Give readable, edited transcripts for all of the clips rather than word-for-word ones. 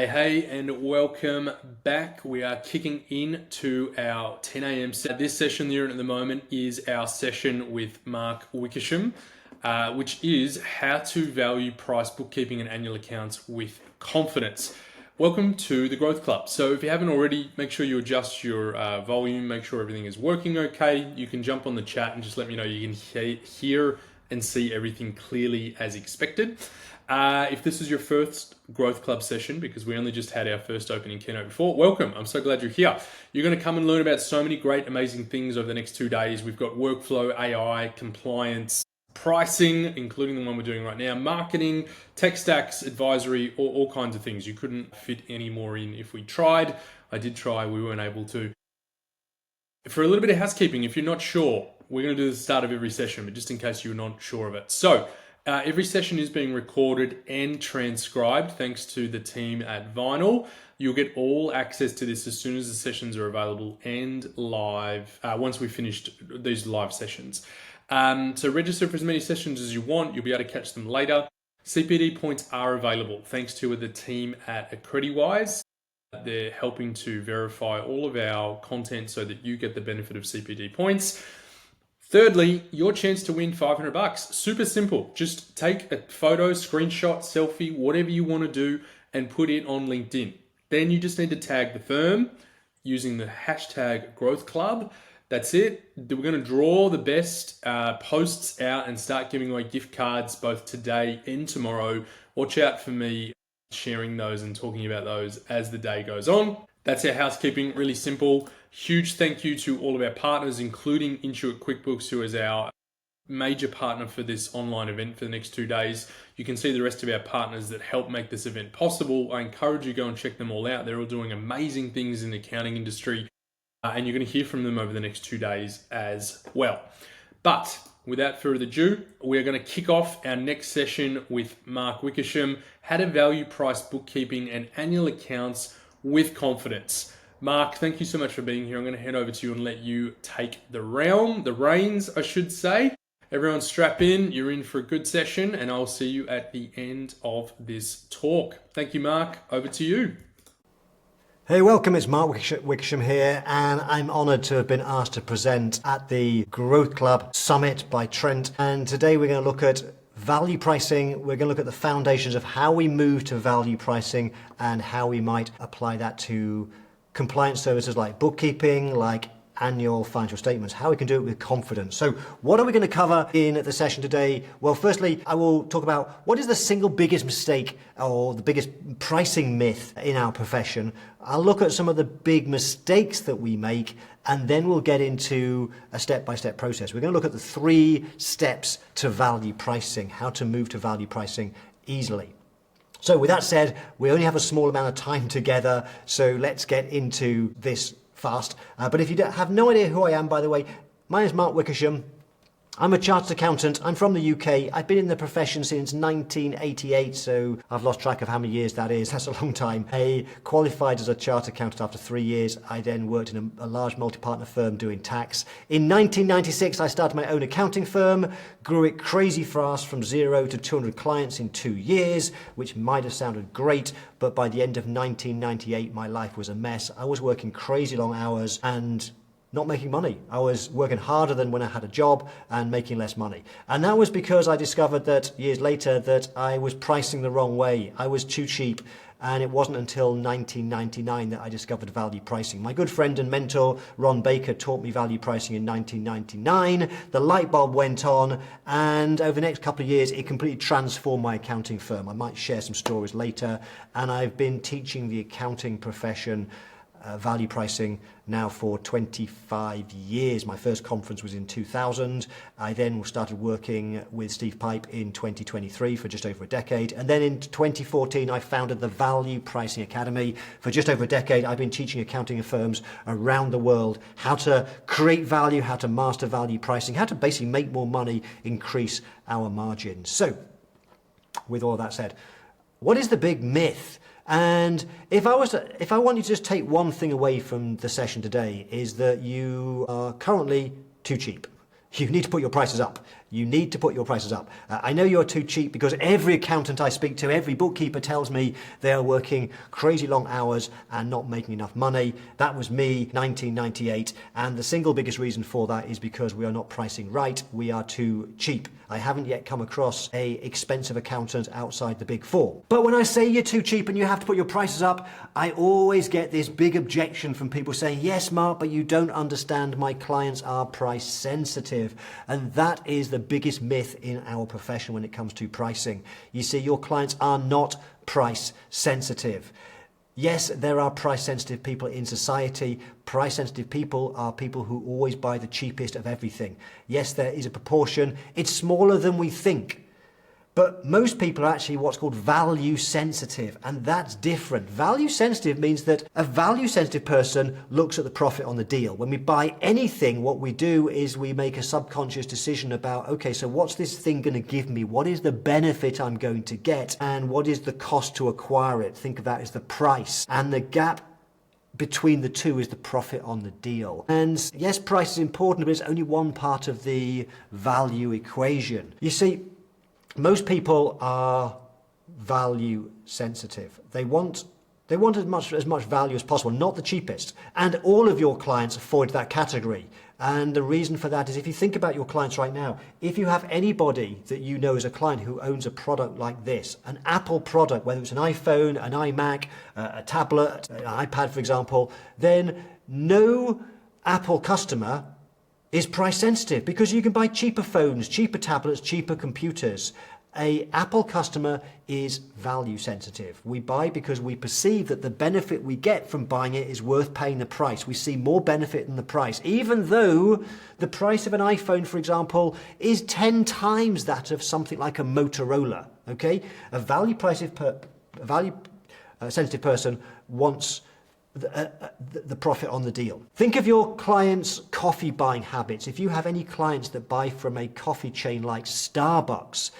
Hey, and welcome back. We are kicking into our 10 a.m. set. This session you're in at the moment is our session with Mark Wickersham, which is how to value price bookkeeping and annual accounts with confidence. Welcome to the Growth Club. So if you haven't already, make sure you adjust your volume, make sure everything is working okay. You can jump on the chat and just let me know you can hear and see everything clearly as expected. If this is your first Growth Club session, because we only just had our first opening keynote before, welcome. I'm so glad you're here. You're going to come and learn about so many great, amazing things over the next 2 days. We've got workflow, AI, compliance, pricing, including the one we're doing right now, marketing, tech stacks, advisory, all kinds of things. You couldn't fit any more in if we tried. I did try, we weren't able to. For a little bit of housekeeping, if you're not sure, we're going to do the start of every session, but just in case you're not sure of it. So, every session is being recorded and transcribed thanks to the team at Vinyl. You'll get all access to this as soon as the sessions are available and live once we've finished these live sessions. So register for as many sessions as you want. You'll be able to catch them later. CPD points are available thanks to the team at AccrediWise. They're helping to verify all of our content so that you get the benefit of CPD points. Thirdly, your chance to win $500. Super simple. Just take a photo, screenshot, selfie, whatever you want to do, and put it on LinkedIn. Then you just need to tag the firm using the hashtag Growth Club. That's it. We're going to draw the best posts out and start giving away gift cards both today and tomorrow. Watch out for me sharing those and talking about those as the day goes on. That's our housekeeping, really simple. Huge thank you to all of our partners, including Intuit QuickBooks, who is our major partner for this online event for the next 2 days. You can see the rest of our partners that help make this event possible. I encourage you to go and check them all out. They're all doing amazing things in the accounting industry, and you're going to hear from them over the next 2 days as well. But without further ado, we're going to kick off our next session with Mark Wickersham, how to value price bookkeeping and annual accounts with confidence. Mark, thank you so much for being here. I'm going to hand over to you and let you take the reins, I should say. Everyone strap in. You're in for a good session, and I'll see you at the end of this talk. Thank you, Mark. Over to you. Hey, welcome. It's Mark Wickersham here, and I'm honoured to have been asked to present at the Growth Club Summit by Trent. And today we're going to look at value pricing. We're going to look at the foundations of how we move to value pricing and how we might apply that to compliance services like bookkeeping, like annual financial statements, how we can do it with confidence. So what are we going to cover in the session today? Well, firstly, I will talk about what is the single biggest mistake or the biggest pricing myth in our profession. I'll look at some of the big mistakes that we make, and then we'll get into a step-by-step process. We're going to look at the 3 steps to value pricing, how to move to value pricing easily. So with that said, we only have a small amount of time together, so let's get into this fast. But if you have no idea who I am, by the way, my name is Mark Wickersham. I'm a chartered accountant. I'm from the UK. I've been in the profession since 1988, so I've lost track of how many years that is. That's a long time. I qualified as a chartered accountant after 3 years. I then worked in a large multi-partner firm doing tax. In 1996, I started my own accounting firm, grew it crazy fast from 0 to 200 clients in 2 years, which might have sounded great, but by the end of 1998, my life was a mess. I was working crazy long hours and not making money. I was working harder than when I had a job and making less money. And that was because I discovered that years later that I was pricing the wrong way. I was too cheap. And it wasn't until 1999 that I discovered value pricing. My good friend and mentor, Ron Baker, taught me value pricing in 1999. The light bulb went on, and over the next couple of years, it completely transformed my accounting firm. I might share some stories later. And I've been teaching the accounting profession value pricing now for 25 years. My first conference was in 2000. I then started working with Steve Pipe in 2023 for just over a decade. And then in 2014, I founded the Value Pricing Academy. For just over a decade, I've been teaching accounting firms around the world how to create value, how to master value pricing, how to basically make more money, increase our margins. So, with all that said, what is the big myth? And if I want you to just take one thing away from the session today, is that you are currently too cheap. You need to put your prices up. You need to put your prices up. I know you're too cheap because every accountant I speak to, every bookkeeper tells me they are working crazy long hours and not making enough money. That was me, 1998, and the single biggest reason for that is because we are not pricing right. We are too cheap. I haven't yet come across a expensive accountant outside the big four. But when I say you're too cheap and you have to put your prices up, I always get this big objection from people saying, yes, Mark, but you don't understand, my clients are price sensitive. And that is the biggest myth in our profession when it comes to pricing. You see, your clients are not price sensitive. Yes, there are price-sensitive people in society. Price-sensitive people are people who always buy the cheapest of everything. Yes, there is a proportion. It's smaller than we think. But most people are actually what's called value sensitive, and that's different. Value sensitive means that a value sensitive person looks at the profit on the deal. When we buy anything, what we do is we make a subconscious decision about, okay, so what's this thing going to give me? What is the benefit I'm going to get? And what is the cost to acquire it? Think of that as the price. And the gap between the two is the profit on the deal. And yes, price is important, but it's only one part of the value equation. You see, most people are value sensitive. They want as much value as possible, not the cheapest. And all of your clients fall into that category. And the reason for that is if you think about your clients right now, if you have anybody that you know as a client who owns a product like this, an Apple product, whether it's an iPhone, an iMac, a tablet, an iPad, for example, then no Apple customer is price sensitive because you can buy cheaper phones, cheaper tablets, cheaper computers. A Apple customer is value sensitive. We buy because we perceive that the benefit we get from buying it is worth paying the price. We see more benefit in the price, even though the price of an iPhone, for example, is 10 times that of something like a Motorola. Okay, a value sensitive person wants the profit on the deal. Think of your clients' coffee buying habits. If you have any clients that buy from a coffee chain like Starbucks,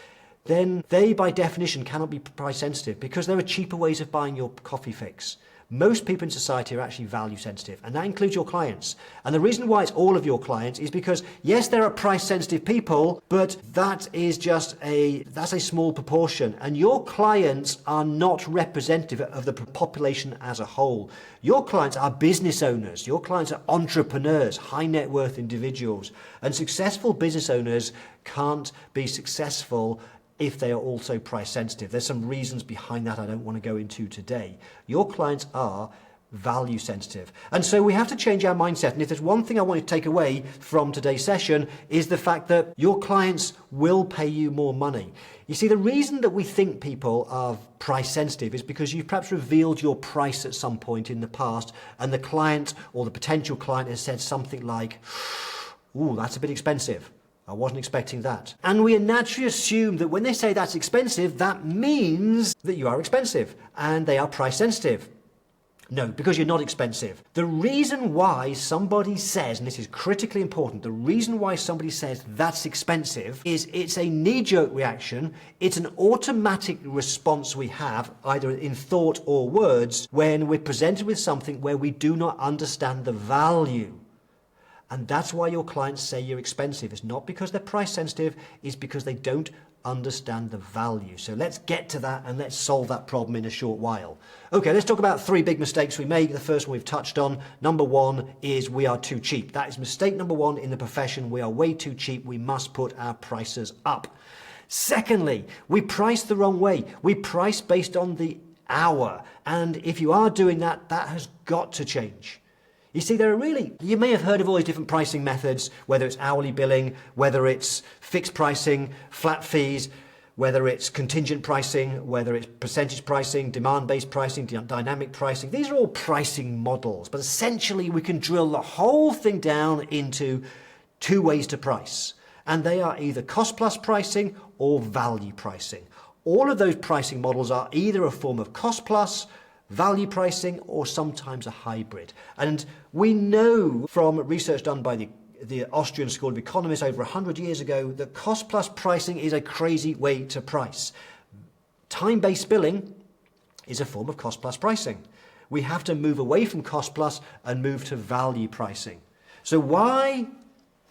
then they by definition cannot be price sensitive because there are cheaper ways of buying your coffee fix. Most people in society are actually value sensitive, and that includes your clients. And the reason why it's all of your clients is because, yes, there are price sensitive people, but that's a small proportion. And your clients are not representative of the population as a whole. Your clients are business owners. Your clients are entrepreneurs, high net worth individuals. And successful business owners can't be successful if they are also price sensitive. There's some reasons behind that I don't want to go into today. Your clients are value sensitive. And so we have to change our mindset. And if there's one thing I want you to take away from today's session is the fact that your clients will pay you more money. You see, the reason that we think people are price sensitive is because you've perhaps revealed your price at some point in the past and the client or the potential client has said something like, ooh, that's a bit expensive. I wasn't expecting that. And we naturally assume that when they say that's expensive, that means that you are expensive and they are price sensitive. No, because you're not expensive. The reason why somebody says, and this is critically important, the reason why somebody says that's expensive is it's a knee-jerk reaction. It's an automatic response we have, either in thought or words, when we're presented with something where we do not understand the value. And that's why your clients say you're expensive. It's not because they're price sensitive, it's because they don't understand the value. So let's get to that and let's solve that problem in a short while. Okay, let's talk about 3 big mistakes we make. The first one we've touched on. Number 1 is we are too cheap. That is mistake number 1 in the profession. We are way too cheap. We must put our prices up. Secondly, we price the wrong way. We price based on the hour. And if you are doing that, that has got to change. You see, you may have heard of all these different pricing methods, whether it's hourly billing, whether it's fixed pricing, flat fees, whether it's contingent pricing, whether it's percentage pricing, demand-based pricing, dynamic pricing. These are all pricing models, but essentially we can drill the whole thing down into 2 ways to price. And they are either cost-plus pricing or value pricing. All of those pricing models are either a form of cost-plus, value pricing, or sometimes a hybrid. And we know from research done by the Austrian School of Economists over 100 years ago that cost plus pricing is a crazy way to price. Time-based billing is a form of cost plus pricing. We have to move away from cost plus and move to value pricing. So why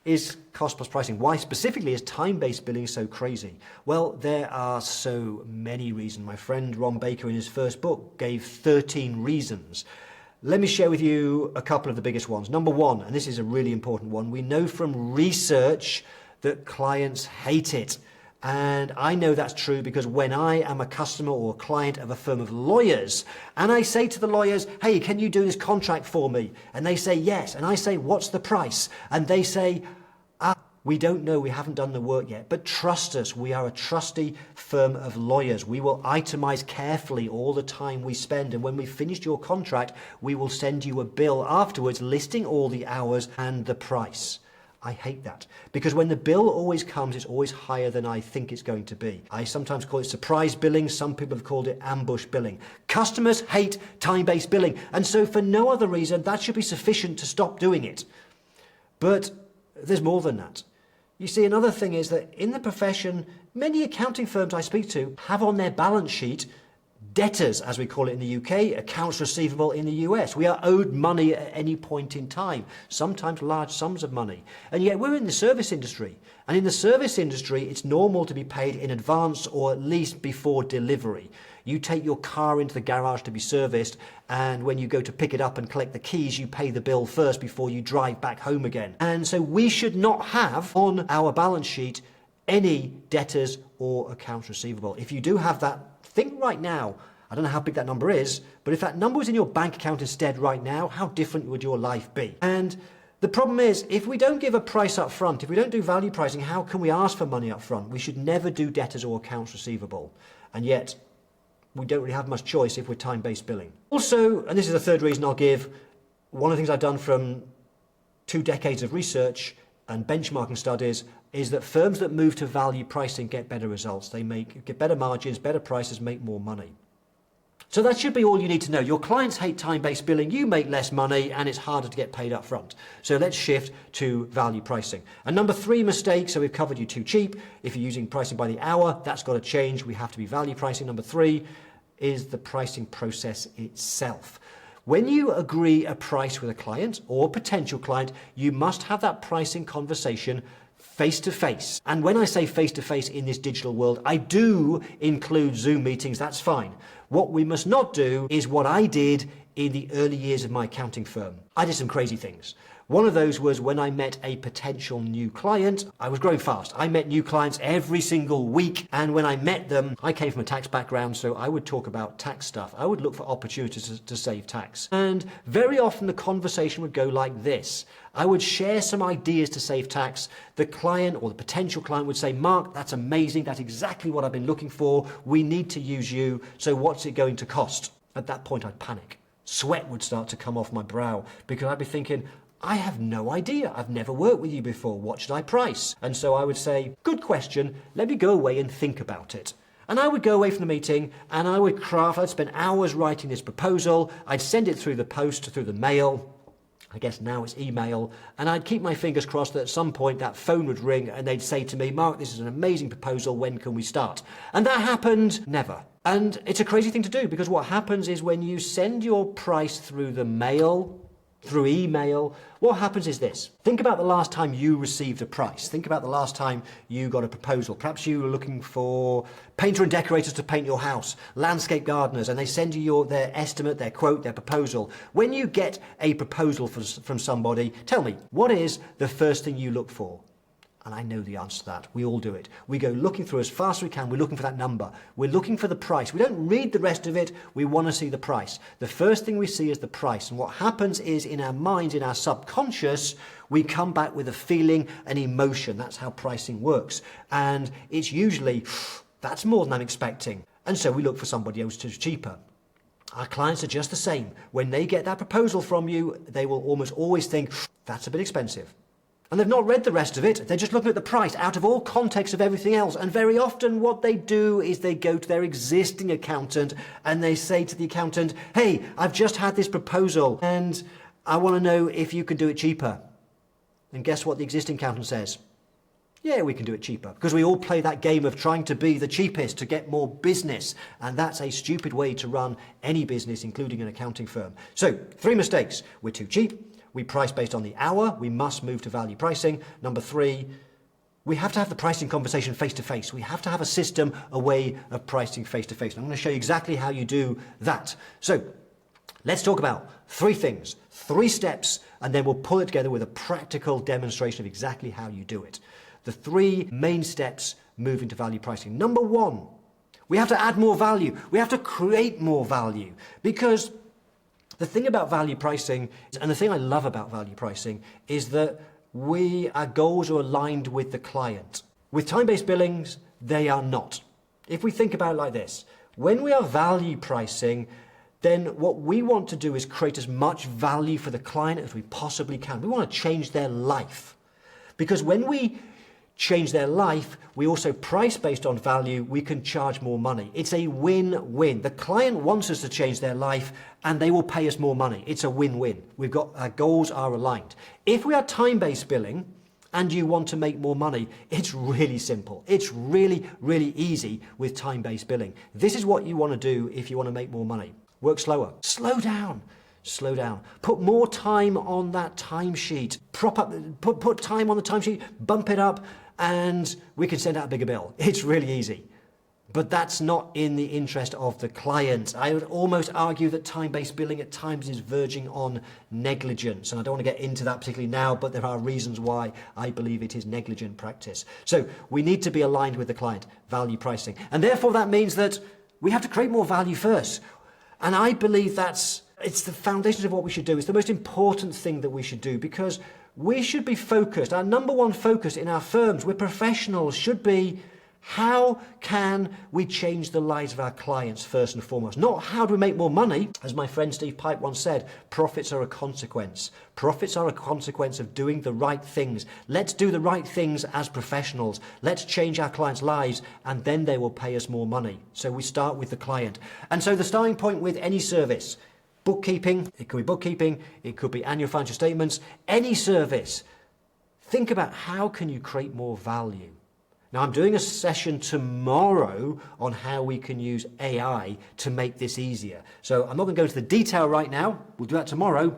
is cost plus pricing? Why specifically is time-based billing so crazy? Well, there are so many reasons. My friend Ron Baker in his first book gave 13 reasons. Let me share with you a couple of the biggest ones. Number one, and this is a really important one, we know from research that clients hate it. And I know that's true because when I am a customer or a client of a firm of lawyers, and I say to the lawyers, hey, can you do this contract for me? And they say yes. And I say, what's the price? And they say, we don't know, we haven't done the work yet. But trust us, we are a trusty firm of lawyers. We will itemize carefully all the time we spend. And when we've finished your contract, we will send you a bill afterwards listing all the hours and the price. I hate that because when the bill always comes, it's always higher than I think it's going to be. I sometimes call it surprise billing. Some people have called it ambush billing. Customers hate time-based billing. And so for no other reason, that should be sufficient to stop doing it. But there's more than that. You see, another thing is that in the profession, many accounting firms I speak to have on their balance sheet debtors, as we call it in the UK, accounts receivable in the US. We are owed money at any point in time, sometimes large sums of money. And yet we're in the service industry. And in the service industry, it's normal to be paid in advance or at least before delivery. You take your car into the garage to be serviced, and when you go to pick it up and collect the keys, you pay the bill first before you drive back home again. And so we should not have on our balance sheet any debtors or accounts receivable. If you do have that, think right now, I don't know how big that number is, but if that number was in your bank account instead right now, how different would your life be? And the problem is, if we don't give a price up front, if we don't do value pricing, how can we ask for money up front? We should never do debtors or accounts receivable. And yet, we don't really have much choice if we're time-based billing. Also, and this is the third reason I'll give, one of the things I've done from 2 decades of research and benchmarking studies is that firms that move to value pricing get better results. They get better margins, better prices, make more money. So that should be all you need to know. Your clients hate time-based billing, you make less money, and it's harder to get paid up front. So let's shift to value pricing. And number 3 mistake, so we've covered you too cheap. If you're using pricing by the hour, that's got to change. We have to be value pricing. Number 3 is the pricing process itself. When you agree a price with a client or potential client, you must have that pricing conversation face-to-face. And when I say face-to-face in this digital world, I do include Zoom meetings, that's fine. What we must not do is what I did in the early years of my accounting firm. I did some crazy things. One of those was when I met a potential new client. I was growing fast. I met new clients every single week. And when I met them, I came from a tax background, so I would talk about tax stuff. I would look for opportunities to save tax. And very often the conversation would go like this. I would share some ideas to save tax. The client or the potential client would say, Mark, that's amazing. That's exactly what I've been looking for. We need to use you. So what's it going to cost? At that point, I'd panic. Sweat would start to come off my brow because I'd be thinking, I have no idea. I've never worked with you before. What should I price? And so I would say, good question. Let me go away and think about it. And I would go away from the meeting and I'd spend hours writing this proposal. I'd send it through the post, through the mail. I guess now it's email. And I'd keep my fingers crossed that at some point that phone would ring and they'd say to me, Mark, this is an amazing proposal. When can we start? And that happened never. And it's a crazy thing to do because what happens is when you send your price through the mail, through email, what happens is this. Think about the last time you received a price. Think about the last time you got a proposal. Perhaps you were looking for painter and decorators to paint your house, landscape gardeners, and they send you their estimate, their quote, their proposal. When you get a proposal from somebody, tell me, what is the first thing you look for? And I know the answer to that. We all do it. We go looking through as fast as we can. We're looking for that number. We're looking for the price. We don't read the rest of it. We want to see the price. The first thing we see is the price. And what happens is in our minds, in our subconscious, we come back with a feeling, an emotion. That's how pricing works. And it's usually, that's more than I'm expecting. And so we look for somebody else who's cheaper. Our clients are just the same. When they get that proposal from you, they will almost always think, that's a bit expensive. And they've not read the rest of it. They're just looking at the price out of all context of everything else. And very often what they do is they go to their existing accountant and they say to the accountant, hey, I've just had this proposal and I want to know if you can do it cheaper. And guess what the existing accountant says? Yeah, we can do it cheaper. Because we all play that game of trying to be the cheapest to get more business. And that's a stupid way to run any business, including an accounting firm. So 3 mistakes. We're too cheap. we price based on the hour. We must move to value pricing. Number 3, we have to have the pricing conversation face-to-face. We have to have a system, a way of pricing face-to-face. And I'm going to show you exactly how you do that. So let's talk about 3 things, 3 steps, and then we'll pull it together with a practical demonstration of exactly how you do it. The 3 main steps moving to value pricing. Number 1, we have to add more value. We have to create more value, because the thing about value pricing, and the thing I love about value pricing, is that our goals are aligned with the client. With time-based billings, they are not. If we think about it like this, when we are value pricing, then what we want to do is create as much value for the client as we possibly can. We want to change their life. Because when we change their life, we also price based on value, we can charge more money. It's a win-win. The client wants us to change their life and they will pay us more money. It's a win-win. Our goals are aligned. If we are time-based billing and you want to make more money, it's really simple. It's really, really easy with time-based billing. This is what you want to do if you want to make more money. Work slower. Slow down. Slow down. Put more time on that timesheet. Put time on the timesheet, bump it up, and we can send out a bigger bill. It's really easy. But that's not in the interest of the client. I would almost argue that time-based billing at times is verging on negligence. And I don't want to get into that particularly now, but there are reasons why I believe it is negligent practice. So we need to be aligned with the client, value pricing. And therefore that means that we have to create more value first. And I believe it's the foundations of what we should do. It's the most important thing that we should do, because we should be focused. Our number 1 focus in our firms, we're professionals, should be how can we change the lives of our clients first and foremost. Not how do we make more money. As my friend Steve Pipe once said, profits are a consequence. Profits are a consequence of doing the right things. Let's do the right things as professionals. Let's change our clients' lives and then they will pay us more money. So we start with the client. And so the starting point with any service, bookkeeping, it could be annual financial statements, any service. Think about how can you create more value. Now I'm doing a session tomorrow on how we can use AI to make this easier. So I'm not going to go into the detail right now. We'll do that tomorrow.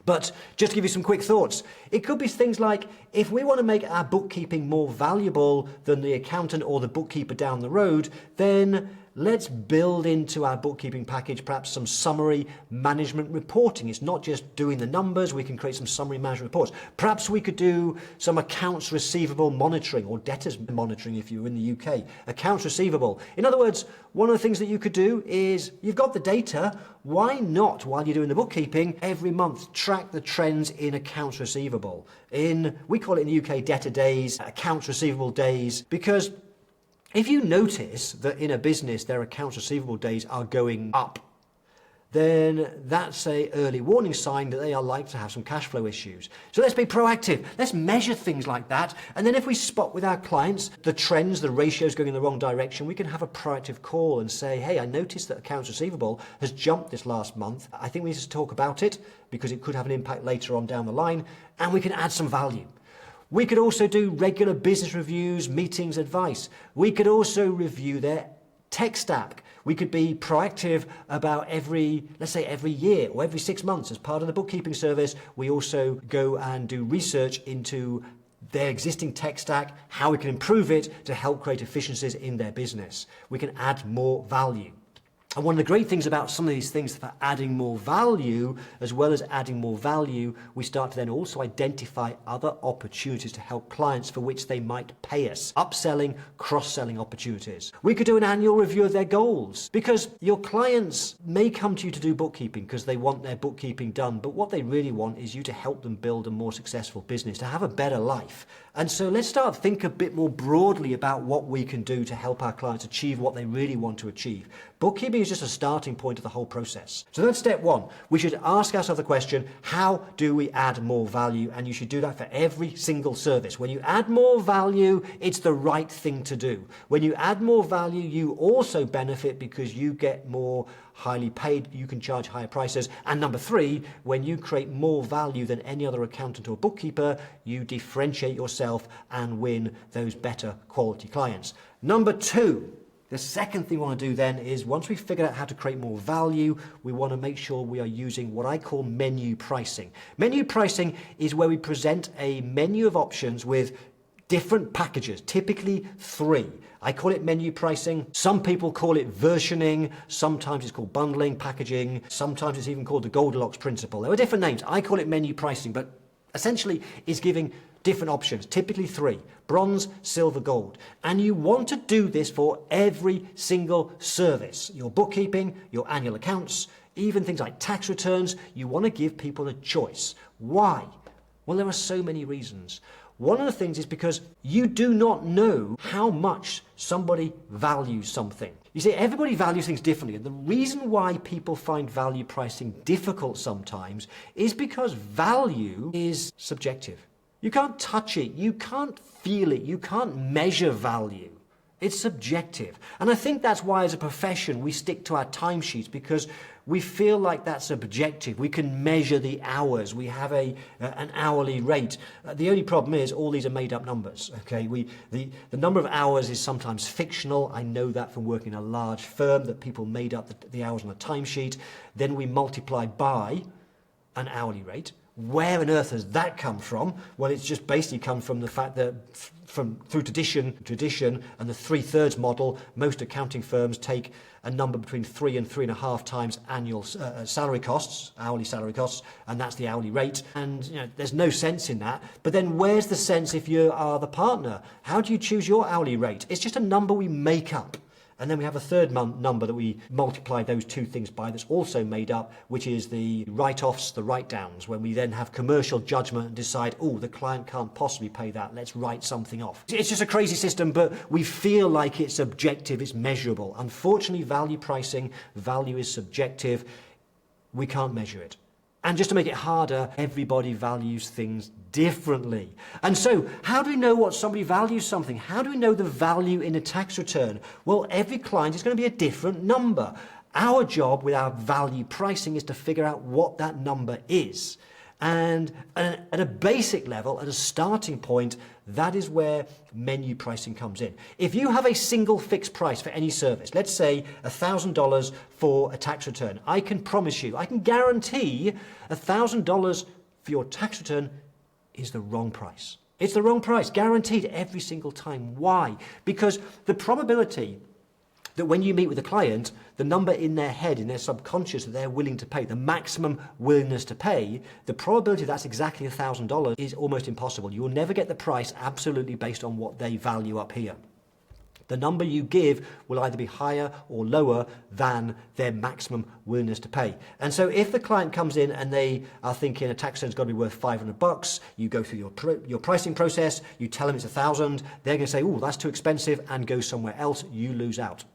But just to give you some quick thoughts, it could be things like, if we want to make our bookkeeping more valuable than the accountant or the bookkeeper down the road, then let's build into our bookkeeping package perhaps some summary management reporting. It's not just doing the numbers, we can create some summary management reports. Perhaps we could do some accounts receivable monitoring, or debtors monitoring if you're in the UK. Accounts receivable. In other words, one of the things that you could do is, you've got the data, why not, while you're doing the bookkeeping, every month track the trends in accounts receivable. We call it in the UK debtor days, accounts receivable days, because if you notice that in a business their accounts receivable days are going up, then that's an early warning sign that they are likely to have some cash flow issues. So let's be proactive. Let's measure things like that. And then if we spot with our clients the trends, the ratios going in the wrong direction, we can have a proactive call and say, hey, I noticed that accounts receivable has jumped this last month. I think we need to talk about it because it could have an impact later on down the line, and we can add some value. We could also do regular business reviews, meetings, advice. We could also review their tech stack. We could be proactive about let's say every year or every 6 months as part of the bookkeeping service. We also go and do research into their existing tech stack, how we can improve it to help create efficiencies in their business. We can add more value. And one of the great things about some of these things for adding more value, as well as adding more value, we start to then also identify other opportunities to help clients for which they might pay us. Upselling, cross-selling opportunities. We could do an annual review of their goals, because your clients may come to you to do bookkeeping because they want their bookkeeping done, but what they really want is you to help them build a more successful business, to have a better life. And so let's start to think a bit more broadly about what we can do to help our clients achieve what they really want to achieve. Bookkeeping is just a starting point of the whole process. So that's step 1. We should ask ourselves the question, how do we add more value? And you should do that for every single service. When you add more value, it's the right thing to do. When you add more value, you also benefit because you get more highly paid, you can charge higher prices. And number 3, when you create more value than any other accountant or bookkeeper, you differentiate yourself and win those better quality clients. Number 2, The second thing we want to do then is once we've figured out how to create more value, we want to make sure we are using what I call menu pricing. Menu pricing is where we present a menu of options with different packages, typically 3. I call it menu pricing. Some people call it versioning. Sometimes it's called bundling, packaging. Sometimes it's even called the Goldilocks principle. There are different names. I call it menu pricing, but essentially it's giving different options, typically 3, bronze, silver, gold. And you want to do this for every single service. Your bookkeeping, your annual accounts, even things like tax returns. You want to give people a choice. Why? Well, there are so many reasons. One of the things is because you do not know how much somebody values something. You see, everybody values things differently. And the reason why people find value pricing difficult sometimes is because value is subjective. You can't touch it. You can't feel it. You can't measure value. It's subjective. And I think that's why as a profession we stick to our timesheets, because we feel like that's objective. We can measure the hours. We have an hourly rate. The only problem is all these are made up numbers. Okay, the number of hours is sometimes fictional. I know that from working in a large firm that people made up the hours on a timesheet. Then we multiply by an hourly rate. Where on earth has that come from? Well, it's just basically come from the fact that through tradition and the 3/3 model, most accounting firms take a number between 3 and 3.5 times annual salary costs, hourly salary costs, and that's the hourly rate. And there's no sense in that. But then where's the sense if you are the partner? How do you choose your hourly rate? It's just a number we make up. And then we have a third number that we multiply those two things by that's also made up, which is the write-offs, the write-downs, when we then have commercial judgment and decide, oh, the client can't possibly pay that, let's write something off. It's just a crazy system, but we feel like it's objective, it's measurable. Unfortunately, value pricing, value is subjective. We can't measure it. And just to make it harder, everybody values things differently. And so, how do we know what somebody values something? How do we know the value in a tax return? Well, every client is going to be a different number. Our job with our value pricing is to figure out what that number is. And at a basic level, at a starting point, that is where menu pricing comes in. If you have a single fixed price for any service, let's say $1,000 for a tax return, I can promise you, I can guarantee $1,000 for your tax return is the wrong price. It's the wrong price, guaranteed every single time. Why? Because the probability that when you meet with a client, the number in their head, in their subconscious that they're willing to pay, the maximum willingness to pay, the probability that's exactly $1,000 is almost impossible. You will never get the price absolutely based on what they value up here. The number you give will either be higher or lower than their maximum willingness to pay. And so if the client comes in and they are thinking a tax return's got to be worth $500, you go through your pricing process, you tell them it's $1,000, they're going to say, oh, that's too expensive, and go somewhere else, you lose out.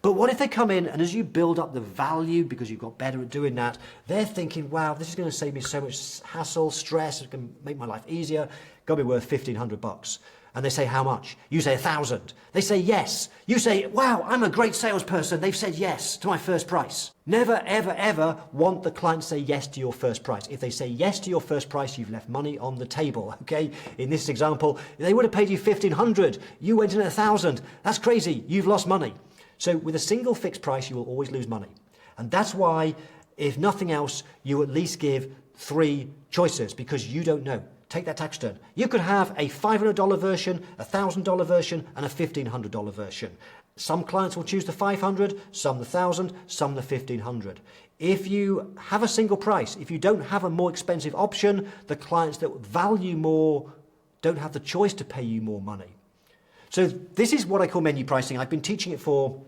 But what if they come in and as you build up the value, because you've got better at doing that, they're thinking, wow, this is going to save me so much hassle, stress, it's going to make my life easier, got to be worth $1,500. And they say, how much? You say 1,000. They say yes. You say, wow, I'm a great salesperson. They've said yes to my first price. Never, ever, ever want the client to say yes to your first price. If they say yes to your first price, you've left money on the table, okay? In this example, they would have paid you 1,500. You went in at 1,000. That's crazy. You've lost money. So with a single fixed price, you will always lose money. And that's why, if nothing else, you at least give 3 choices, because you don't know. Take that tax return. You could have a $500 version, a $1,000 version, and a $1,500 version. Some clients will choose the 500, some the 1,000, some the 1,500. If you have a single price, if you don't have a more expensive option, the clients that value more don't have the choice to pay you more money. So this is what I call menu pricing. I've been teaching it for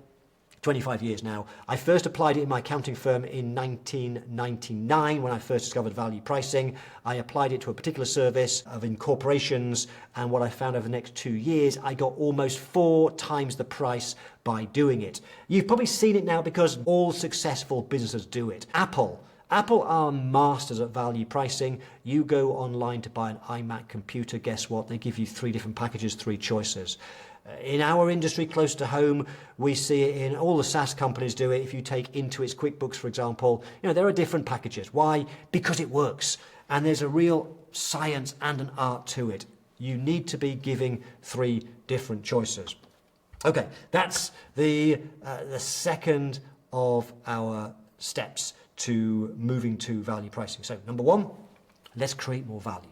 25 years now. I first applied it in my accounting firm in 1999 when I first discovered value pricing. I applied it to a particular service of incorporations, and what I found over the next 2 years, I got almost 4 times the price by doing it. You've probably seen it now because all successful businesses do it. Apple are masters at value pricing. You go online to buy an iMac computer, guess what? They give you 3 different packages, 3 choices. In our industry, close to home, we see it in all the SaaS companies do it. If you take Intuit's QuickBooks, for example, there are different packages. Why? Because it works. And there's a real science and an art to it. You need to be giving 3 different choices. Okay, that's the second of our steps to moving to value pricing. So number one, let's create more value.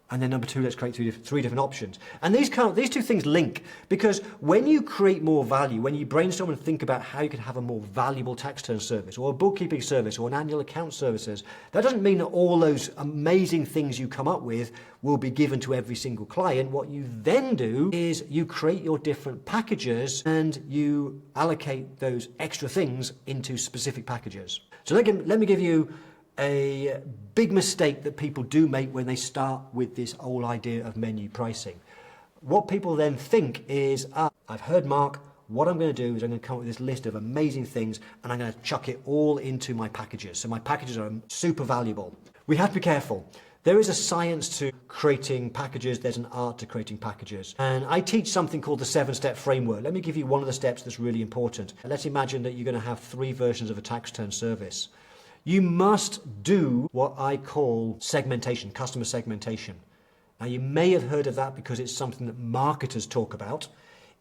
And then number two, let's create three different options. And these two things link, because when you create more value, when you brainstorm and think about how you can have a more valuable tax return service or a bookkeeping service or an annual account services, that doesn't mean that all those amazing things you come up with will be given to every single client. What you then do is you create your different packages and you allocate those extra things into specific packages. So let me give you a big mistake that people do make when they start with this whole idea of menu pricing. What people then think is, I've heard Mark, what I'm going to do is I'm going to come up with this list of amazing things and I'm going to chuck it all into my packages. So my packages are super valuable. We have to be careful. There is a science to creating packages, there's an art to creating packages. And I teach something called the 7-step framework. Let me give you one of the steps that's really important. Let's imagine that you're going to have 3 versions of a tax return service. You must do what I call segmentation, customer segmentation. Now you may have heard of that because it's something that marketers talk about.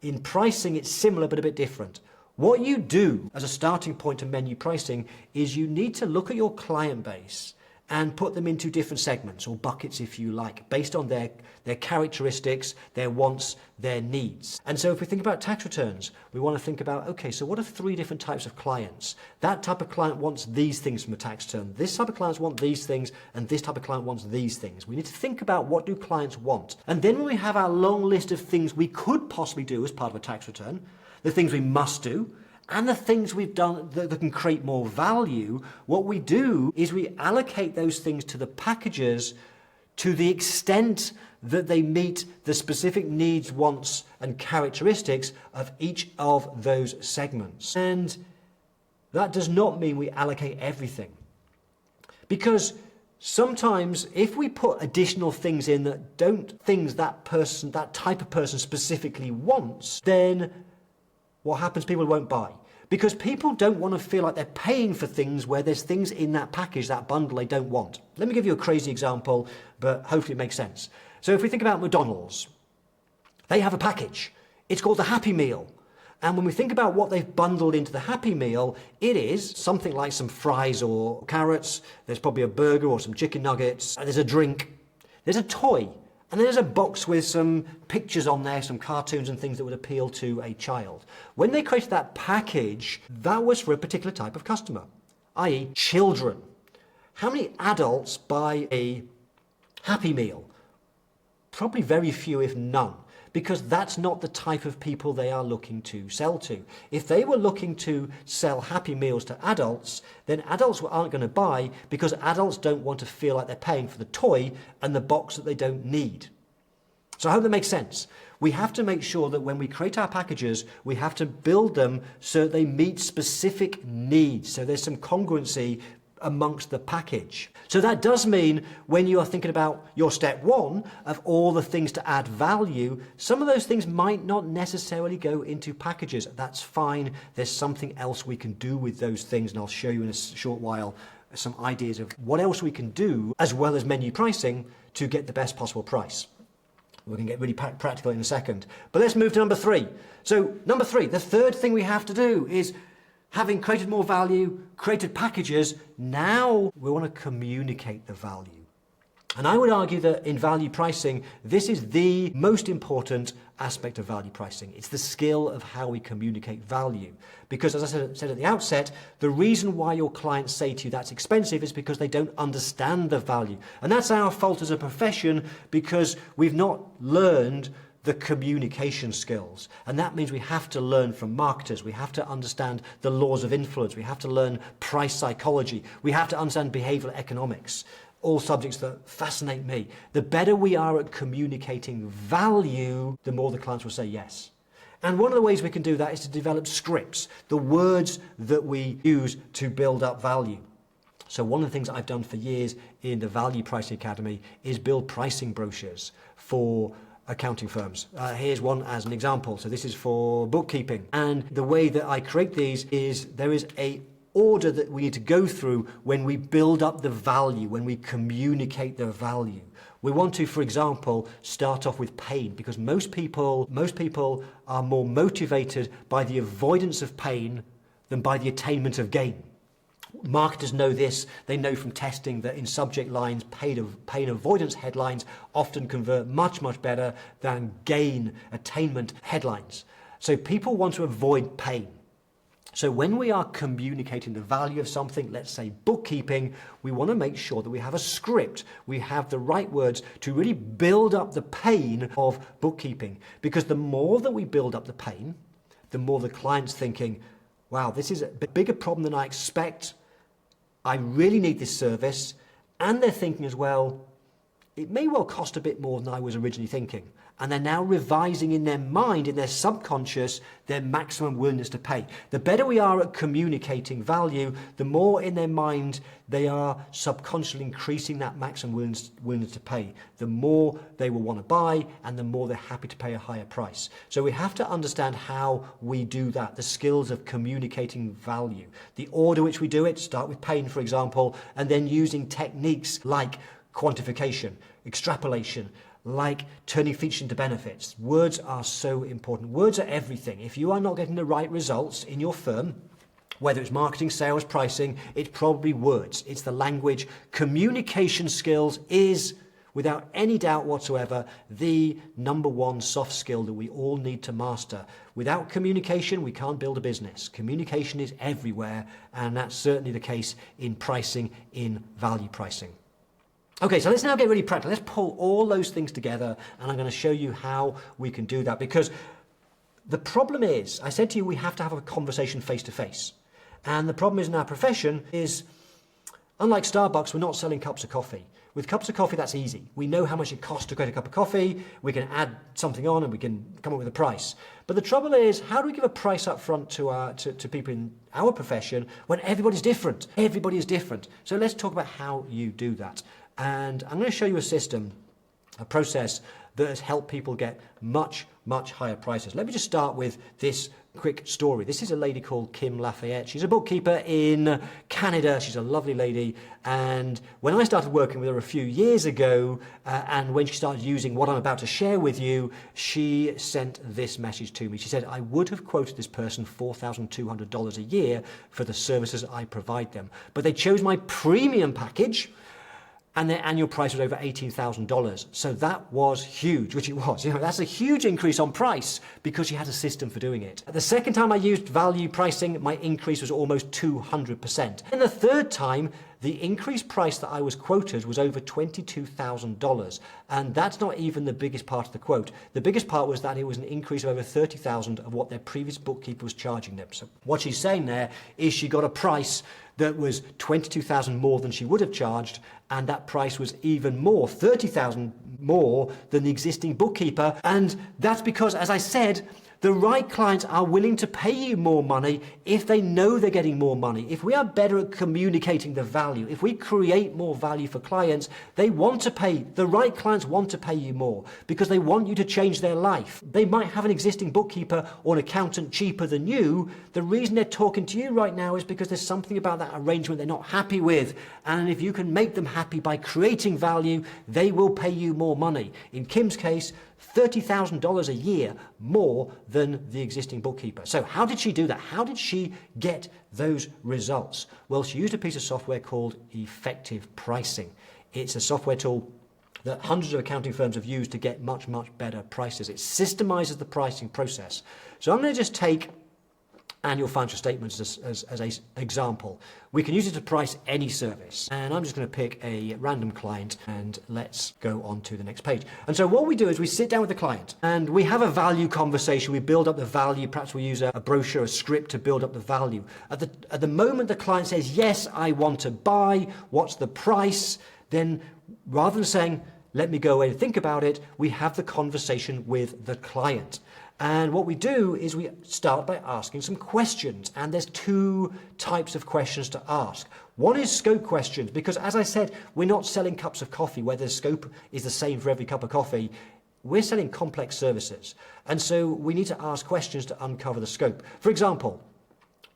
In pricing it's similar but a bit different. What you do as a starting point to menu pricing is you need to look at your client base and put them into different segments or buckets if you like, based on their characteristics, their wants, their needs. And so if we think about tax returns, we want to think about, okay, so what are 3 different types of clients? That type of client wants these things from a tax return. This type of clients want these things, and this type of client wants these things. We need to think about what do clients want. And then when we have our long list of things we could possibly do as part of a tax return, the things we must do, and the things we've done that can create more value, what we do is we allocate those things to the packages to the extent that they meet the specific needs, wants, and characteristics of each of those segments. And that does not mean we allocate everything. Because sometimes if we put additional things in that don't things that type of person specifically wants, then what happens? People won't buy. Because people don't want to feel like they're paying for things where there's things in that package, that bundle they don't want. Let me give you a crazy example, but hopefully it makes sense. So if we think about McDonald's, they have a package. It's called the Happy Meal. And when we think about what they've bundled into the Happy Meal, it is something like some fries or carrots, there's probably a burger or some chicken nuggets, and there's a drink, there's a toy. And there's a box with some pictures on there, some cartoons and things that would appeal to a child. When they created that package, that was for a particular type of customer, i.e. children. How many adults buy a Happy Meal? Probably very few, if none, because that's not the type of people they are looking to sell to. If they were looking to sell Happy Meals to adults, then adults aren't going to buy because adults don't want to feel like they're paying for the toy and the box that they don't need. So I hope that makes sense. We have to make sure that when we create our packages, we have to build them so they meet specific needs. So there's some congruency amongst the package. So that does mean when you are thinking about your step 1 of all the things to add value, some of those things might not necessarily go into packages. That's fine. There's something else we can do with those things, and I'll show you in a short while some ideas of what else we can do as well as menu pricing to get the best possible price. We're going to get really practical in a second. But let's move to number 3. So number 3, the third thing we have to do is, having created more value, created packages, now we want to communicate the value. And I would argue that in value pricing, this is the most important aspect of value pricing. It's the skill of how we communicate value. Because as I said at the outset, the reason why your clients say to you that's expensive is because they don't understand the value. And that's our fault as a profession because we've not learned the communication skills. And that means we have to learn from marketers. We have to understand the laws of influence. We have to learn price psychology. We have to understand behavioral economics. All subjects that fascinate me. The better we are at communicating value, the more the clients will say yes. And one of the ways we can do that is to develop scripts, the words that we use to build up value. So one of the things I've done for years in the Value Pricing Academy is build pricing brochures for accounting firms. Here's one as an example. So this is for bookkeeping. And the way that I create these is there is a order that we need to go through when we build up the value, when we communicate the value. We want to, for example, start off with pain, because most people are more motivated by the avoidance of pain than by the attainment of gain. Marketers know this. They know from testing that in subject lines, pain avoidance headlines often convert much, much better than gain attainment headlines. So people want to avoid pain. So when we are communicating the value of something, let's say bookkeeping, we want to make sure that we have a script. We have the right words to really build up the pain of bookkeeping. Because the more that we build up the pain, the more the client's thinking, wow, this is a bigger problem than I expect. I really need this service. And they're thinking as well, it may well cost a bit more than I was originally thinking. And they're now revising in their mind, in their subconscious, their maximum willingness to pay. The better we are at communicating value, the more in their mind they are subconsciously increasing that maximum willingness to pay. The more they will want to buy, and the more they're happy to pay a higher price. So we have to understand how we do that, the skills of communicating value. The order which we do it, start with pain, for example, and then using techniques like quantification, extrapolation, like turning features into benefits. Words are so important. Words are everything. If you are not getting the right results in your firm, whether it's marketing, sales, pricing, it's probably words. It's the language. Communication skills is, without any doubt whatsoever, the number one soft skill that we all need to master. Without communication, we can't build a business. Communication is everywhere, and that's certainly the case in pricing, in value pricing. Okay, so let's now get really practical. Let's pull all those things together, and I'm going to show you how we can do that. Because the problem is, I said to you, we have to have a conversation face to face. And the problem is in our profession is, unlike Starbucks, we're not selling cups of coffee. With cups of coffee, that's easy. We know how much it costs to get a cup of coffee. We can add something on and we can come up with a price. But the trouble is, how do we give a price up front to people in our profession when everybody's different? Everybody is different. So let's talk about how you do that. And I'm going to show you a system, a process that has helped people get much, much higher prices. Let me just start with this quick story. This is a lady called Kim Lafayette. She's a bookkeeper in Canada. She's a lovely lady. And when I started working with her a few years ago, and when she started using what I'm about to share with you, she sent this message to me. She said, I would have quoted this person $4,200 a year for the services I provide them, but they chose my premium package, and their annual price was over $18,000. So that was huge, which it was. That's a huge increase on price because you had a system for doing it. The second time I used value pricing, my increase was almost 200%. And the third time, the increased price that I was quoted was over $22,000. And that's not even the biggest part of the quote. The biggest part was that it was an increase of over $30,000 of what their previous bookkeeper was charging them. So what she's saying there is she got a price that was $22,000 more than she would have charged, and that price was even more, $30,000 more than the existing bookkeeper. And that's because, as I said, the right clients are willing to pay you more money if they know they're getting more money. If we are better at communicating the value, if we create more value for clients, they want to pay, the right clients want to pay you more because they want you to change their life. They might have an existing bookkeeper or an accountant cheaper than you. The reason they're talking to you right now is because there's something about that arrangement they're not happy with. And if you can make them happy by creating value, they will pay you more money. In Kim's case, $30,000 a year more than the existing bookkeeper. So how did she do that? How did she get those results? Well, she used a piece of software called Effective Pricing. It's a software tool that hundreds of accounting firms have used to get much, much better prices. It systemizes the pricing process. So I'm going to just take annual financial statements as an example. We can use it to price any service. And I'm just going to pick a random client and let's go on to the next page. And so what we do is we sit down with the client and we have a value conversation. We build up the value. Perhaps we use a brochure, a script to build up the value. At the moment the client says, yes, I want to buy, what's the price? Then rather than saying, let me go away and think about it, we have the conversation with the client. And what we do is we start by asking some questions. And there's two types of questions to ask. One is scope questions, because as I said, we're not selling cups of coffee where the scope is the same for every cup of coffee. We're selling complex services. And so we need to ask questions to uncover the scope. For example,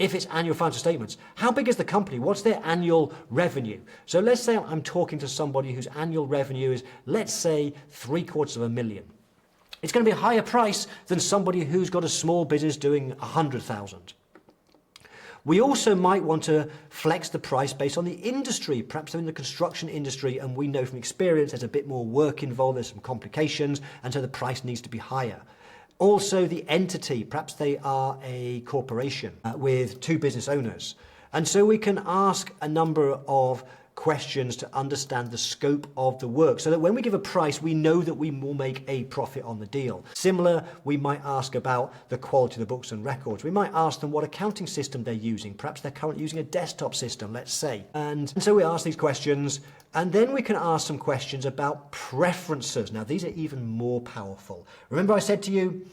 If it's annual financial statements, how big is the company? What's their annual revenue? So let's say I'm talking to somebody whose annual revenue is, let's say, $750,000. It's going to be a higher price than somebody who's got a small business doing 100,000. We also might want to flex the price based on the industry. Perhaps they're in the construction industry and we know from experience there's a bit more work involved, there's some complications, and so the price needs to be higher. Also the entity, perhaps they are a corporation with two business owners. And so we can ask a number of questions to understand the scope of the work so that when we give a price, we know that we will make a profit on the deal. Similar, we might ask about the quality of the books and records. We might ask them what accounting system they're using. Perhaps they're currently using a desktop system, let's say. And so we ask these questions, and then we can ask some questions about preferences. Now, these are even more powerful. Remember I said to you,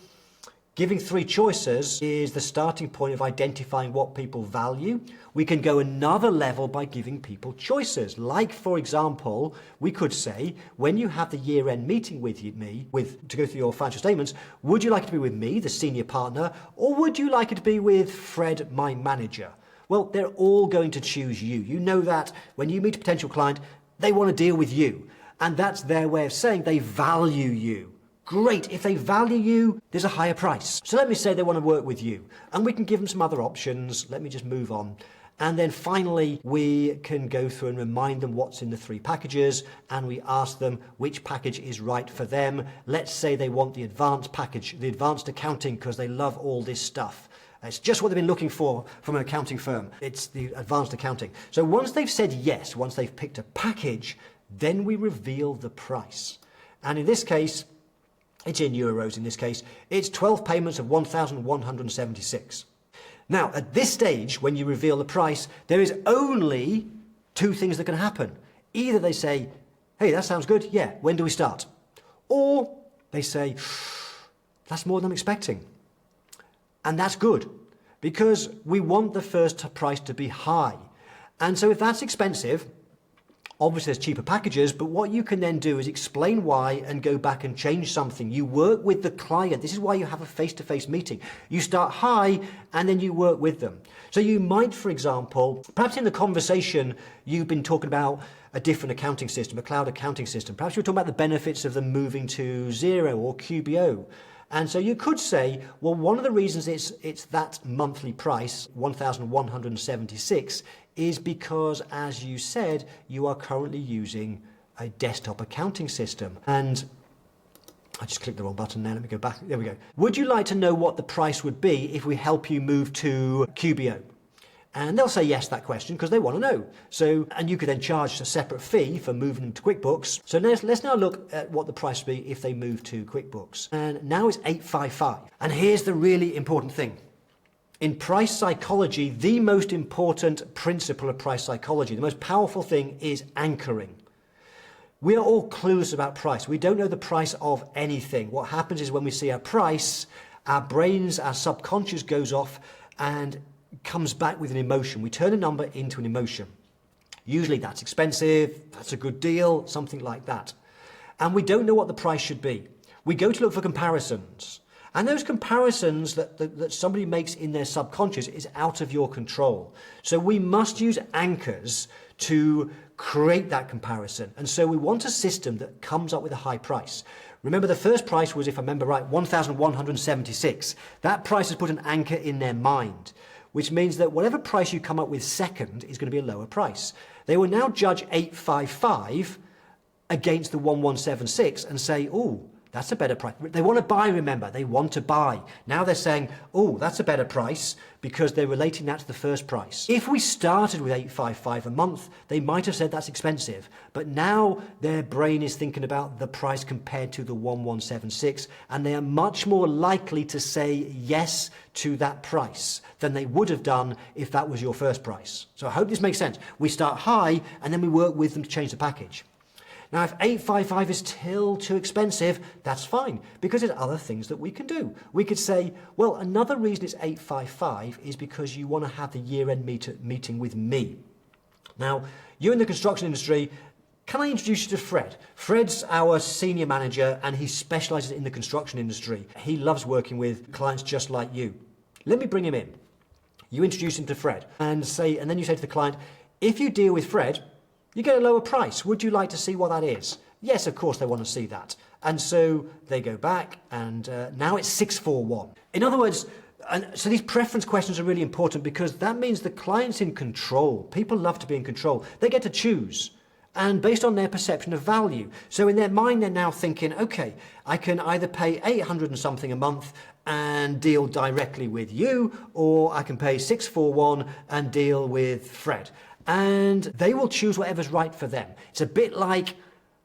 giving three choices is the starting point of identifying what people value. We can go another level by giving people choices. Like, for example, we could say, when you have the year-end meeting with to go through your financial statements, would you like it to be with me, the senior partner, or would you like it to be with Fred, my manager? Well, they're all going to choose you. You know that when you meet a potential client, they want to deal with you. And that's their way of saying they value you. Great, if they value you, there's a higher price. So let me say they want to work with you, and we can give them some other options. Let me just move on. And then finally, we can go through and remind them what's in the three packages, and we ask them which package is right for them. Let's say they want the advanced package, the advanced accounting, because they love all this stuff. It's just what they've been looking for from an accounting firm. It's the advanced accounting. So once they've said yes, once they've picked a package, then we reveal the price. And in this case, it's in euros in this case, it's 12 payments of 1,176. Now, at this stage, when you reveal the price, there is only two things that can happen. Either they say, hey, that sounds good, yeah, when do we start? Or they say, that's more than I'm expecting. And that's good, because we want the first price to be high. And so if that's expensive, obviously there's cheaper packages, but what you can then do is explain why and go back and change something. You work with the client. This is why you have a face-to-face meeting. You start high and then you work with them. So you might, for example, perhaps in the conversation you've been talking about a different accounting system, a cloud accounting system. Perhaps you're talking about the benefits of them moving to Xero or QBO. And so you could say, well, one of the reasons it's that monthly price, 1,176, is because, as you said, you are currently using a desktop accounting system. And I just clicked the wrong button there. Let me go back. There we go. Would you like to know what the price would be if we help you move to QBO? And they'll say yes to that question because they want to know. So, and you could then charge a separate fee for moving them to QuickBooks. So let's now look at what the price would be if they move to QuickBooks. And now it's $855. And here's the really important thing. In price psychology, the most important principle of price psychology, the most powerful thing is anchoring. We are all clueless about price. We don't know the price of anything. What happens is when we see our price, our brains, our subconscious goes off and comes back with an emotion. We turn a number into an emotion. Usually that's expensive, that's a good deal, something like that. And we don't know what the price should be. We go to look for comparisons. And those comparisons that somebody makes in their subconscious is out of your control. So we must use anchors to create that comparison. And so we want a system that comes up with a high price. Remember, the first price was, if I remember right, 1,176. That price has put an anchor in their mind, which means that whatever price you come up with second is going to be a lower price. They will now judge 855 against the 1176 and say, oh, that's a better price. They want to buy, remember, they want to buy. Now they're saying, oh, that's a better price because they're relating that to the first price. If we started with 855 a month, they might have said that's expensive. But now their brain is thinking about the price compared to the 1176, and they are much more likely to say yes to that price than they would have done if that was your first price. So I hope this makes sense. We start high and then we work with them to change the package. Now, if 855 is still too expensive, that's fine, because there's other things that we can do. We could say, well, another reason it's 855 is because you want to have the year-end meeting with me. Now, you're in the construction industry. Can I introduce you to Fred? Fred's our senior manager, and he specializes in the construction industry. He loves working with clients just like you. Let me bring him in. You introduce him to Fred and then you say to the client, if you deal with Fred, you get a lower price. Would you like to see what that is? Yes, of course they want to see that. And so they go back and now it's 641. In other words, so these preference questions are really important because that means the client's in control. People love to be in control. They get to choose. And based on their perception of value. So in their mind, they're now thinking, okay, I can either pay 800 and something a month and deal directly with you, or I can pay 641 and deal with Fred. And they will choose whatever's right for them. It's a bit like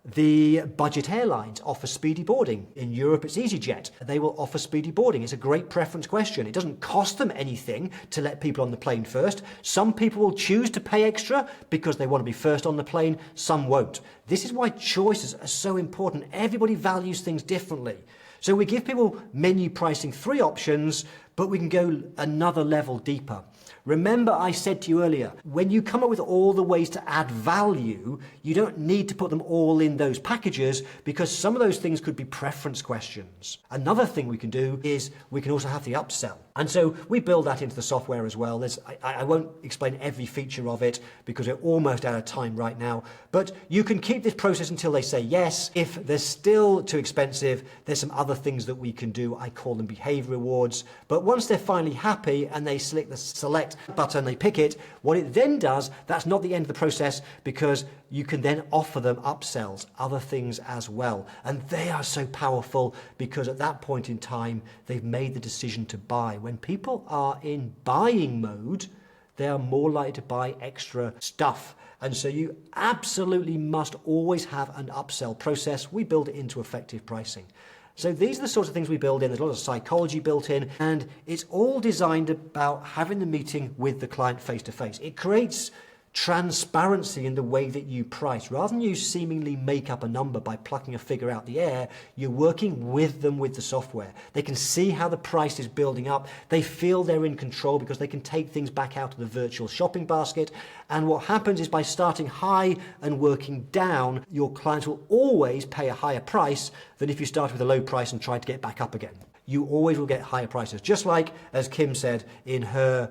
the budget airlines offer speedy boarding. In Europe, it's EasyJet. They will offer speedy boarding. It's a great preference question. It doesn't cost them anything to let people on the plane first. Some people will choose to pay extra because they want to be first on the plane. Some won't. This is why choices are so important. Everybody values things differently. So we give people menu pricing 3 options, but we can go another level deeper. Remember I said to you earlier, when you come up with all the ways to add value, you don't need to put them all in those packages because some of those things could be preference questions. Another thing we can do is we can also have the upsell. And so we build that into the software as well. I won't explain every feature of it because we're almost out of time right now, but you can keep this process until they say yes. If they're still too expensive, there's some other things that we can do. I call them behavior rewards. But once they're finally happy and they select the select button, they pick it, what it then does, that's not the end of the process because you can then offer them upsells, other things as well. And they are so powerful because at that point in time, they've made the decision to buy. When people are in buying mode, they are more likely to buy extra stuff. And so you absolutely must always have an upsell process. We build it into effective pricing. So these are the sorts of things we build in. There's a lot of psychology built in, and it's all designed about having the meeting with the client face to face. It creates transparency in the way that you price. Rather than you seemingly make up a number by plucking a figure out the air, you're working with them with the software. They can see how the price is building up. They feel they're in control because they can take things back out of the virtual shopping basket. And what happens is by starting high and working down, your clients will always pay a higher price than if you start with a low price and try to get back up again. You always will get higher prices, just like, as Kim said, in her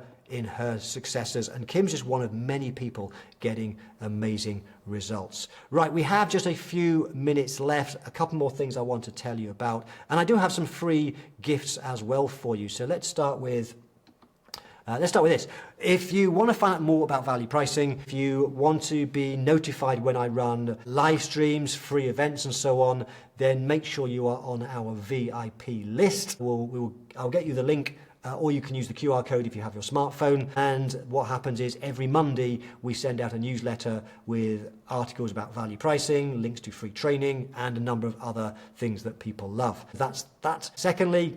successors, and Kim's just one of many people getting amazing results. Right, we have just a few minutes left, a couple more things I want to tell you about, and I do have some free gifts as well for you. So let's start with this. If you want to find out more about value pricing, if you want to be notified when I run live streams, free events and so on, then make sure you are on our VIP list. I'll get you the link. Or you can use the QR code if you have your smartphone. And what happens is every Monday we send out a newsletter with articles about value pricing, links to free training, and a number of other things that people love. That's that. Secondly,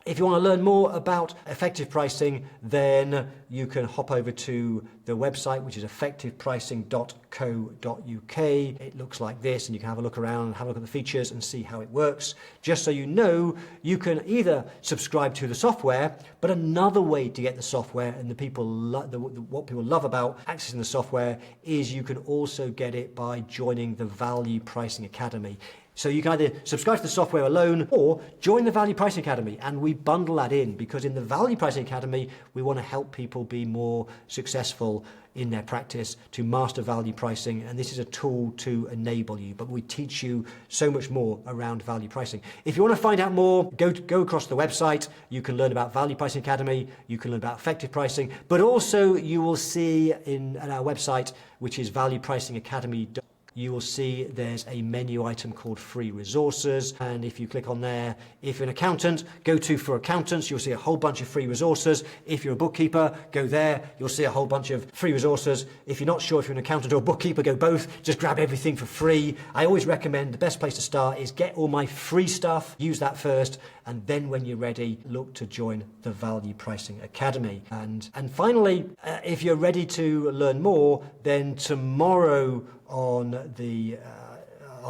if you want to learn more about effective pricing, then you can hop over to the website, which is effectivepricing.co.uk. It looks like this, and you can have a look around and have a look at the features and see how it works. Just so you know, you can either subscribe to the software, but another way to get the software and what people love about accessing the software is you can also get it by joining the Value Pricing Academy. So you can either subscribe to the software alone or join the Value Pricing Academy, and we bundle that in because in the Value Pricing Academy, we want to help people be more successful in their practice to master value pricing, and this is a tool to enable you, but we teach you so much more around value pricing. If you want to find out more, go across the website. You can learn about Value Pricing Academy, you can learn about effective pricing, but also you will see at our website, which is valuepricingacademy.com, you will see there's a menu item called free resources, and if you click on there, if you're an accountant, go to for accountants, you'll see a whole bunch of free resources. If you're a bookkeeper, go there, you'll see a whole bunch of free resources. If you're not sure if you're an accountant or a bookkeeper, go both, just grab everything for free. I always recommend the best place to start is get all my free stuff, use that first, and then when you're ready, look to join the Value Pricing Academy. And finally, if you're ready to learn more, then tomorrow on the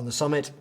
summit,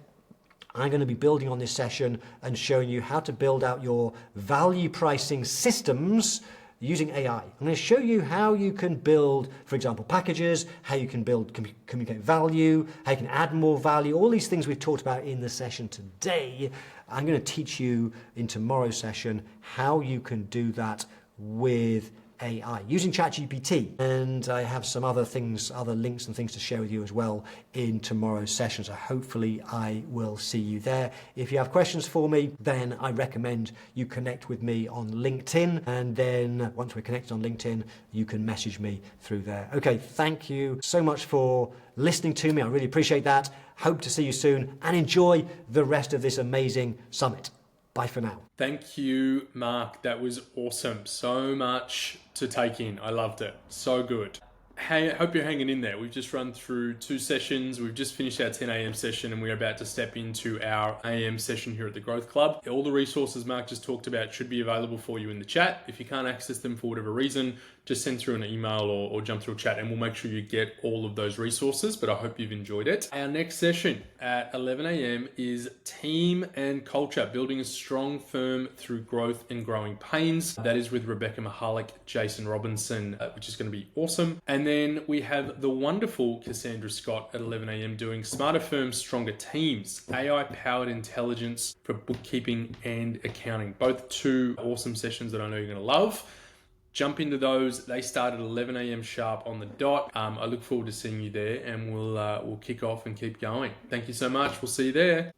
I'm going to be building on this session and showing you how to build out your value pricing systems using AI. I'm going to show you how you can build, for example, packages, how you can communicate value, how you can add more value, all these things we've talked about in the session today. I'm going to teach you in tomorrow's session how you can do that with AI using ChatGPT. And I have some other things, other links and things to share with you as well in tomorrow's session. So hopefully I will see you there. If you have questions for me, then I recommend you connect with me on LinkedIn. And then once we're connected on LinkedIn, you can message me through there. Okay, thank you so much for listening to me. I really appreciate that. Hope to see you soon and enjoy the rest of this amazing summit. Bye for now. Thank you, Mark. That was awesome. So much to take in. I loved it. So good. Hey, I hope you're hanging in there. We've just run through 2 sessions. We've just finished our 10 a.m. session and we're about to step into our AM session here at the Growth Club. All the resources Mark just talked about should be available for you in the chat. If you can't access them for whatever reason, just send through an email or jump through a chat and we'll make sure you get all of those resources, but I hope you've enjoyed it. Our next session at 11 a.m. is Team and Culture, Building a Strong Firm Through Growth and Growing Pains. That is with Rebecca Mahalik, Jason Robinson, which is going to be awesome. And then we have the wonderful Cassandra Scott at 11 a.m. doing Smarter Firms, Stronger Teams, AI-powered intelligence for bookkeeping and accounting. Both 2 awesome sessions that I know you're going to love. Jump into those. They start at 11 a.m. sharp on the dot. I look forward to seeing you there and we'll kick off and keep going. Thank you so much. We'll see you there.